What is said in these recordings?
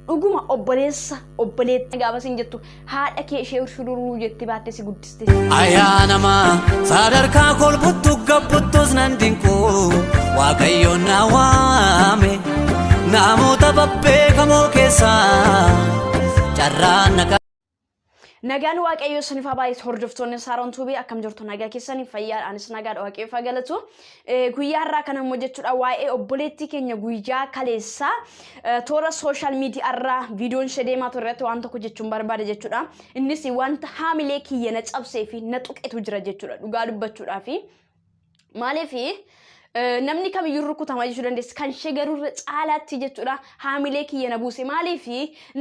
dhuguma obboleetti gaafa sin jettu haadha kee ishee shururuu jetti baatte si guddiste. Ayyaanama sadarkaa kolbuttu gabbuttus nan dinqu waaqayyoon na waame namoota babbeekamoo keessaa carraan naqa. Nagaan waaqayyo saniif baay'ee hordoftoonni Saaroon Tuubii akkam jirtu nagaa keessanii fayyaadhaanis nagaadha waaqayyo galatu guyyaa irraa kana immoo jechuudha waa'ee obboleettii keenya guyyaa kaleessa toora social media irraa viidiyoon ishee deemaa ture irratti waan tokko jechuun barbaada jechuudha innis wanta haamilee kiyya na cabsee fi na tuqetu jira jechuudha dhugaa dubbachuudhaa fi maaliif namni kamiyyuu rukutama jechuu dandeessi kan ishee garuu caalaatti jechuudha haamilee kiyya na buuse maaliif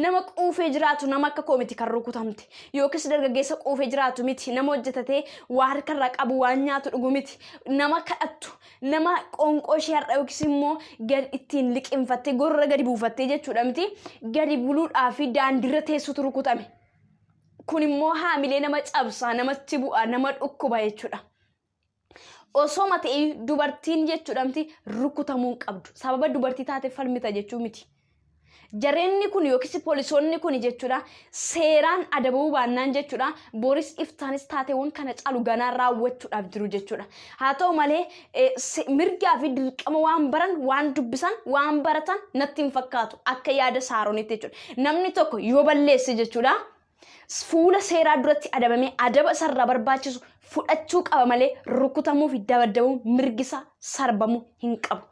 nama quufee jiraatu nama akka koomiti kan rukutamte yookiis dargaggeessa quufee jiraatu miti nama hojjetatee waa harkarraa qabu waan nyaatu dhugu miti nama kadhattu nama qoonqoo ishee har'a yookiis immoo gad ittiin liqinfattee gorra gadi buufattee jechuudha miti gadi buluudhaa fi daandiirra teessutu rukutame kun immoo haamilee nama cabsaa namatti bu'aa nama dhukkuba jechuudha. Osoo matee dubartiin jechuudha miti rukutamuun qabdu sababa dubartii taate falmita jechuu miti jarreenni kun yookiis poolisoonni kun jechuudha seeraan adabuu baannaan jechuudha Booris Iftaanis taateewwan kana caalu ganaa raawwachuudhaaf jiru jechuudha haa ta'u malee mirgaa fi dirqama waan baran waan dubbisan waan baratan natti hin fakkaatu akka yaada Saaroonitti jechuudha namni tokko yoo balleesse jechuudha fuula seeraa duratti adabamee adaba sarara barbaachisu fudhachuu qaba malee rukutamuu fi dabadabuu mirgisa sarbamuu hin qabu.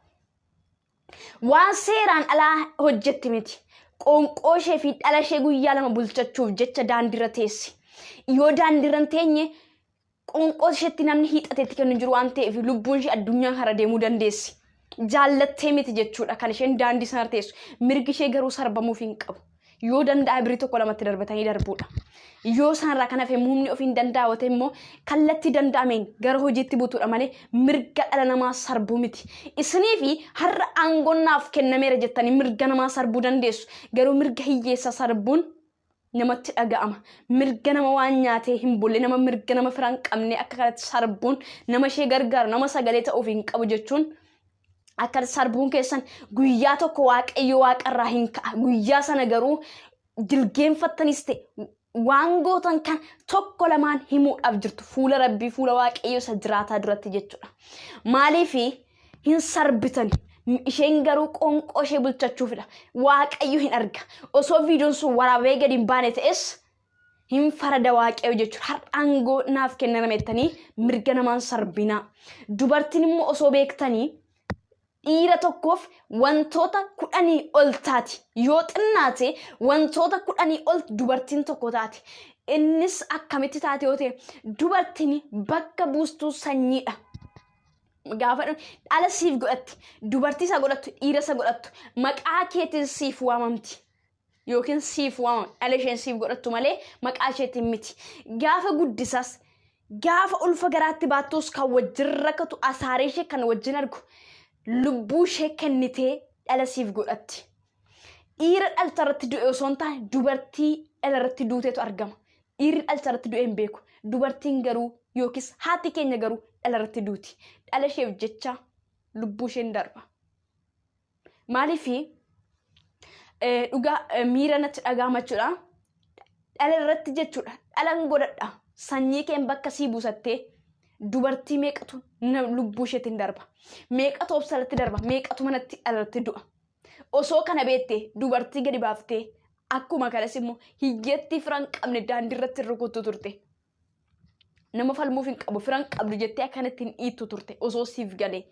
Waan seeraan alaa hojjetti miti qoonqoo ishee fi dhala ishee guyyaa lama bulchachuuf jecha daandiirra teessi. Yoo daandiirra hin teenye qoonqoo isheetti namni hiixateetti kennu jiru waan ta'eef lubbuun ishee addunyaa hara deemuu dandeessi. Jaallattee miti jechuudha kan isheen daandii sana teessu mirgi ishee garuu sarbamuuf hin qabu. Yoo danda'a birii tokko lamatti darbatanii darbuudha. Yoo sanarraa kan hafe muumni ofiin danda'ate immoo kallatti danda'ameen gara hojiitti butuudha malee mirga dhala namaa sarbuu miti. Isinii fi har'a aangoonnaaf kennameera jettanii mirga namaa sarbuu dandeessu. Garuu mirga hiyyeessa sarbuun namatti dhaga'ama. Mirga nama waan nyaatee hin bulle nama mirga nama firaan qabne akka kanatti sarbuun nama ishee gargaaru nama sagalee ta'uuf hin qabu jechuun akka sarbuun keessan guyyaa tokko waaqayyo waaqarraa hin ka'a guyyaa sana garuu jilgeenfattanis ta'e waan gootan kan tokko lamaan himuudhaaf jirtu fuula rabbii fuula waaqayyo isa jiraataa duratti jechuudha maaliif hin sarbitan isheen garuu qoonqoo ishee bulchachuufidha waaqayyo hin arga osoo viidiyoon sun waraabee gadi hin baane ta'es hin farada waaqayyo jechuudha har'aangoo naaf kennamettanii mirga namaan sarbinaa dubartiin immoo osoo beektanii dhiira tokkoof wantoota 10 ol taati yoo xinnaate wantoota 10 ol dubartiin tokko taati innis akkamitti taate yoo ta'e dubartiin bakka buustuu sanyiidha gaafa dhala siif godhatti dubartii isa godhattu dhiira isa godhattu maqaa keetiin siif waamamti yookiin siif waamama dhala isheen siif godhattu malee maqaa isheetiin miti gaafa guddisas gaafa ulfa garaatti baattus kan wajjin rakkatu asaaree ishee kan wajjin argu lubbuu ishee kennitee dhala siif godhatti. Dhiira dhalcha irratti du'e osoo hin taane dubartii dhala irratti duuteetu argama. Dhiirri dhalcha irratti du'e hin beeku. Dubartiin garuu yookiis haati keenya garuu dhala irratti duuti. Dhala isheef jecha lubbuu isheen darba. Maaliif dhugaa miira natti dhagaamachuudha. Dhala irratti jechuudha. Dhalan godhadha. Sanyii keen bakka sii buusattee dubartii meeqatu lubbuu isheetiin darba meeqatu obsalatti darba meeqatu manatti dhalatti du'a osoo kana beettee dubartii gadi baaftee akkuma kanas immoo hiyyeettii firan qabne daandiirratti rukutu turte nama falmuuf hin qabu firan qabdu jettee akkanatti hin dhiittu turte osoo siif galee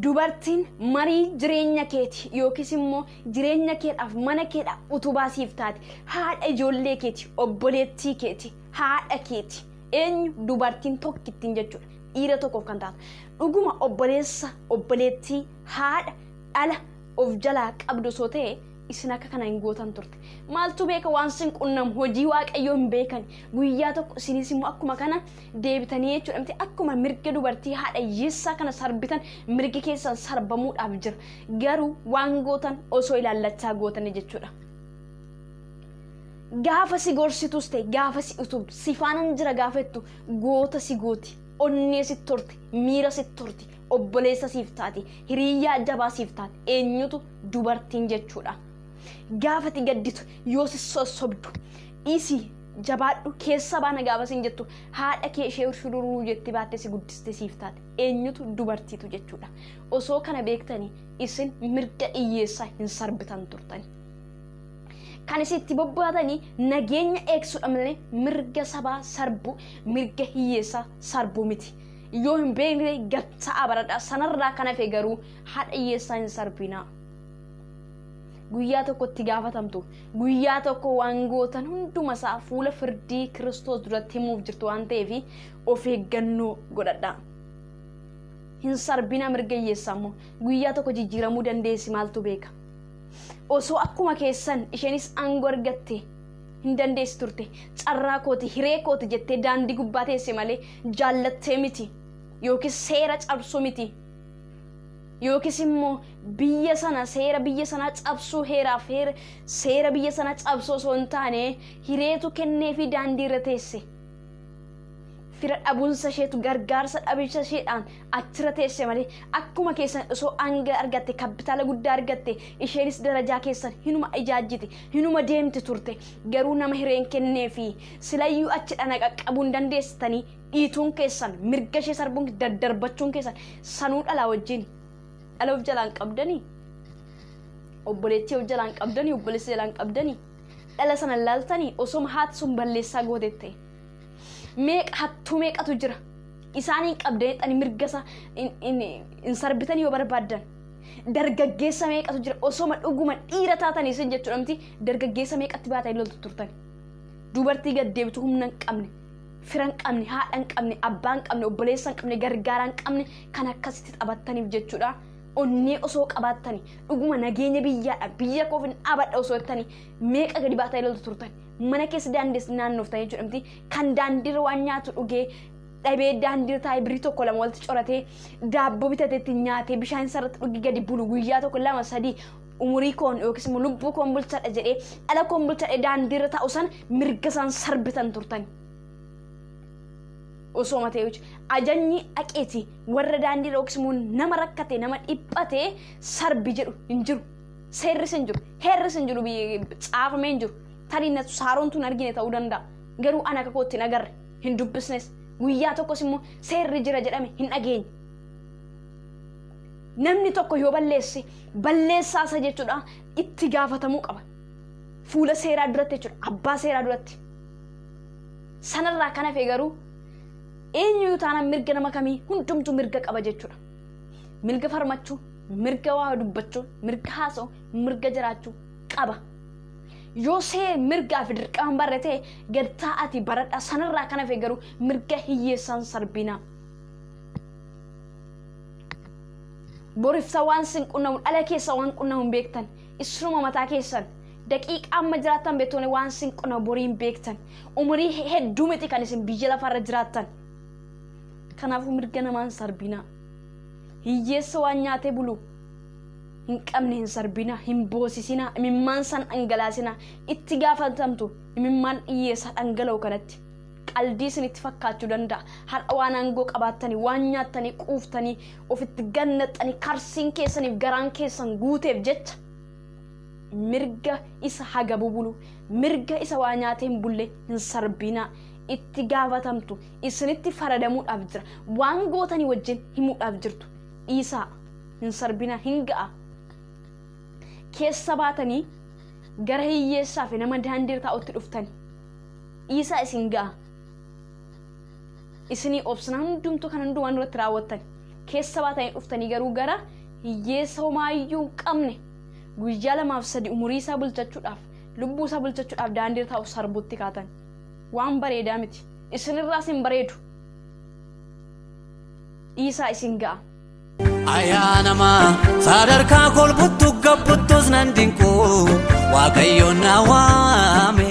dubartiin marii jireenya keeti yookiis immoo jireenya keedhaaf mana keedhaaf utubaa siif taate haadha ijoollee keeti obboleettii keeti haadha keeti eenyu dubartiin tokkittiin jechuudha dhiira tokkoof kan taatu dhuguma obboleettii haadha dhala of jalaa qabdu soo ta'e isin akka kana hin gootan turte maaltu beeka waan sin qunnam hojii waaqayyoo hin beekan guyyaa tokko isinis immoo akkuma kana deebitanii jechuudha miti akkuma mirga dubartii haadha hiyyeessaa kana sarbitan mirgi keessan sarbamuudhaaf jira garuu waan gootan osoo ilaallachaa gootanii jechuudha. Gaafa si gorsitus ta'e gaafa si utubdu si faanan jira gaafettu goota si gooti onnee si torti miira si torti obboleessa siif taate hiriyyaa jabaa siif taate eenyutu dubartiin jechuudha gaafati gadditu yoo si sossobdu isi jabaadhu keessa baana gaafa sin jettu haadha kee ishee urshururuu jetti baatte si guddiste siif taate eenyutu dubartiitu jechuudha. Osoo kana beektanii isin mirga hiyyeessaa hin sarbitan turtani. Kan isitti bobbaatanii nageenya eegsuudha malee mirga sabaa sarbu mirga hiyyeessaa sarbu miti. Yoo hin beekne gattaa baradhaa sanarraa kana fee garuu haadha hiyyeessaa hin sarbinaa. Guyyaa tokko itti gaafatamtu guyyaa tokko waan gootan hunduma isaa fuula firdii Kiristoos duratti himuuf jirtu waan ta'eef of eeggannoo godhadhaa. Hin sarbina mirga hiyyeessaa immoo guyyaa tokko jijjiiramuu dandeessi maaltu beeka. Osoo akkuma keessan isheenis aangoo argatte hin dandeessi turte carraa kooti hiree kooti jettee daandii gubbaa teesse malee jaallattee miti yookiis seera cabsuu miti. Yookiis immoo biyya sana seera biyya sana cabsuu heeraaf seera biyya sana cabsuu osoo hin taane hireetu kennee fi daandii irra teesse. Fira dhabuunsa isheetu gargaarsa dhabicha isheedhaan achirra teesse malee akkuma keessan osoo aangoo argatte kapitaala guddaa argatte isheenis darajaa keessan hinuma ijaajjite hinuma deemti turte garuu nama hireen kennee fi silayyuu achi dhana qaqqabuu hin dandeessitanii dhiituun keessan mirga ishee sarbuun daddarbachuun keessan sanuu dhalaa wajjin. Dhala of jalaan qabdanii obboleettii of jalaan qabdanii obboleessi jalaan qabdanii dhala sana laaltanii osoo haati sun balleessaa gootetti meeqa hattuu meeqatu jira isaaniin qabdanii mirga isaa hin sarbitanii yoo barbaadan dargaggeessa meeqatu jira osoo dhuguma dhiira taatanii isin jechuudha miti dargaggeessa meeqatti baatanii loltu turtan dubartii gaddeebitu humna hin qabne fira hin qabne haadha hin qabne abbaa hin qabne obboleessa hin qabne gargaara hin qabne kan akkasitti taphattaniif jechuudha. Onnee osoo qabaatanii dhuguma nageenya biyyaadha biyya koof hin abadha osoo jettanii meeqa gadi baatanii loltu turtan mana keessa daandees naannooftanii jechuudha miti kan daandiirra waan nyaatu dhugee dhabee daandiirra taa'ee birii tokko lama walitti coratee daabboo bitateetti nyaatee bishaan sarratti dhugee gadi bulu guyyaa tokko lama sadii umurii koon yookiis immoo lubbuu koon bulchadha jedhee dhala koon bulchadhe daandiirra taa'u san mirga isaan sarbitan turtan. Osoo matee ajajni aqeeti warra daandii yookiis immoo nama rakkate nama dhiphate sarbi jedhu hin jiru seerris hin jiru heerris hin jiru caafamee hin jiru tarii saaroon tun argine ta'uu danda'a garuu ana akka kootti hin agarre hin dubbisnes guyyaa tokkos immoo seerri jira jedhame hin dhageenye. Namni tokko yoo balleesse balleessaasa jechuudha itti gaafatamuu qaba fuula seeraa duratti jechuudha abbaa seeraa duratti sanarraa kan hafe garuu eenyu taanaan mirga nama kamii hundumtu mirga qaba jechuudha. Mirga farmachuu, mirga waa dubbachuu, mirga haasa'u, mirga jiraachuu qaba. Yoo see mirgaa fi dirqama barate gad taa'ati baradha sanarraa kan hafe garuu mirga hiyyeessaan sarbina. Borifta waan sin qunnamu dhala keessa waan qunnamu beektan isuma mataa keessan daqiiqa amma jiraattan beektoone waan sin qunnamu boriin beektan umurii hedduu miti kan isin biyya lafarra jiraattan. Kanaafuu mirga namaan sarbina hiyyeessa waan nyaatee bulu hin qabne hin sarbina hin boosisina imimmaan san dhangalaasina itti gaafatamtu imimmaan hiyyeessa dhangala'u kanatti qaldii isinitti fakkaachuu danda'a har'a waan aangoo qabaattanii waan nyaattanii quuftanii ofitti gannaxxanii karsiin keessaniif garaan keessan guuteef jecha mirga isa hagabu bulu mirga isa waa nyaatee hin bulle hin sarbina. Itti gaafatamtu isinitti faradamuudhaaf jira waan gootanii wajjin himuudhaaf jirtu dhiisaa hin sarbina hin ga'a keessa baatanii gara hiyyeessaa fi nama daandiirra taa'utti dhuftanii dhiisaa isin ga'a isinii obsina hundumtu kan hundumaan irratti raawwattan keessa baatanii dhuftanii garuu gara hiyyeessa homaayyuu hin qabne guyyaa 2-3 umurii isaa bulchachuudhaaf lubbuu isaa bulchachuudhaaf daandiirra taa'u sarbuutti kaatan. Waan bareedaa miti isinirraas hin bareedu dhiisaa isin ga'a. Ayyaanamaa sadarkaa kolbuttu gabbuttus nan dinqu waaqayyoon na waame.